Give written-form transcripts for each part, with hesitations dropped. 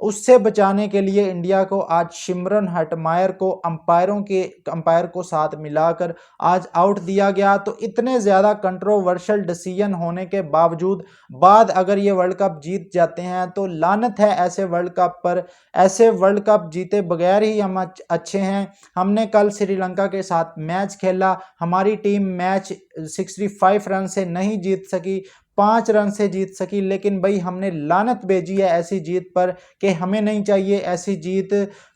उससे बचाने के लिए इंडिया को आज शिमरन हेटमायर को अंपायर को साथ मिलाकर आज आउट दिया गया। तो इतने ज़्यादा कंट्रोवर्शियल डिसीजन होने के बावजूद बाद अगर ये वर्ल्ड कप जीत जाते हैं तो लानत है ऐसे वर्ल्ड कप पर। ऐसे वर्ल्ड कप जीते बगैर ही हम अच्छे हैं। हमने कल श्रीलंका के साथ मैच खेला, हमारी टीम मैच 65 रन से नहीं जीत सकी, 5 रन से जीत सकी, लेकिन भाई हमने लानत भेजी है ऐसी जीत पर कि हमें नहीं चाहिए ऐसी जीत।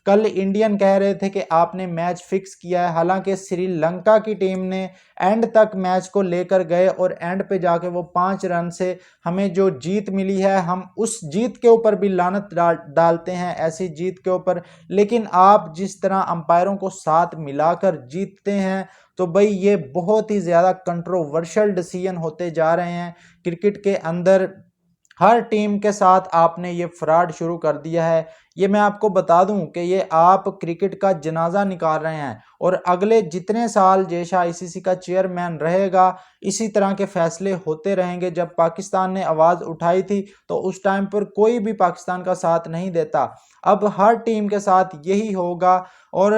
कल इंडियन कह रहे थे कि आपने मैच फिक्स किया है, हालांकि श्रीलंका की टीम ने एंड तक मैच को लेकर गए और एंड पे जाके वो 5 रन से हमें जो जीत मिली है, हम उस जीत के ऊपर भी लानत डालते हैं ऐसी जीत के ऊपर। लेकिन आप जिस तरह अंपायरों को साथ मिलाकर जीतते हैं तो भाई ये बहुत ही ज़्यादा कंट्रोवर्शियल डिसीजन होते जा रहे हैं क्रिकेट के अंदर। हर टीम के साथ आपने ये फ्रॉड शुरू कर दिया है। ये मैं आपको बता दूं कि ये आप क्रिकेट का जनाजा निकाल रहे हैं और अगले जितने साल जैसा आईसीसी का चेयरमैन रहेगा इसी तरह के फैसले होते रहेंगे। जब पाकिस्तान ने आवाज़ उठाई थी तो उस टाइम पर कोई भी पाकिस्तान का साथ नहीं देता, अब हर टीम के साथ यही होगा। और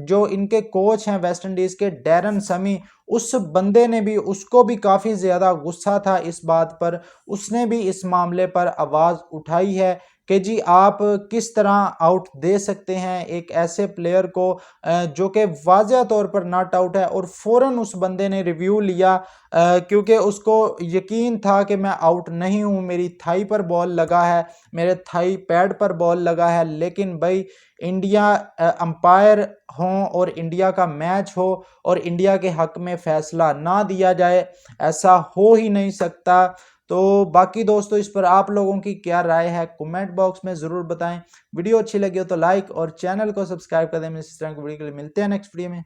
जो इनके कोच हैं वेस्ट इंडीज़ के डैरन समी, उस बंदे ने भी, उसको भी काफ़ी ज़्यादा गुस्सा था इस बात पर, उसने भी इस मामले पर आवाज़ उठाई है कि जी आप किस तरह आउट दे सकते हैं एक ऐसे प्लेयर को जो कि वाज़ह तौर पर नॉट आउट है। और फ़ौरन उस बंदे ने रिव्यू लिया क्योंकि उसको यकीन था कि मैं आउट नहीं हूँ, मेरी थाई पर बॉल लगा है, मेरे थाई पैड पर बॉल लगा है। लेकिन भाई इंडिया अंपायर हों और इंडिया का मैच हो और इंडिया के हक में फ़ैसला ना दिया जाए, ऐसा हो ही नहीं सकता। तो बाकी दोस्तों इस पर आप लोगों की क्या राय है कमेंट बॉक्स में ज़रूर बताएं। वीडियो अच्छी लगी हो तो लाइक और चैनल को सब्सक्राइब कर दें। इस तरह की वीडियो के लिए मिलते हैं नेक्स्ट वीडियो में।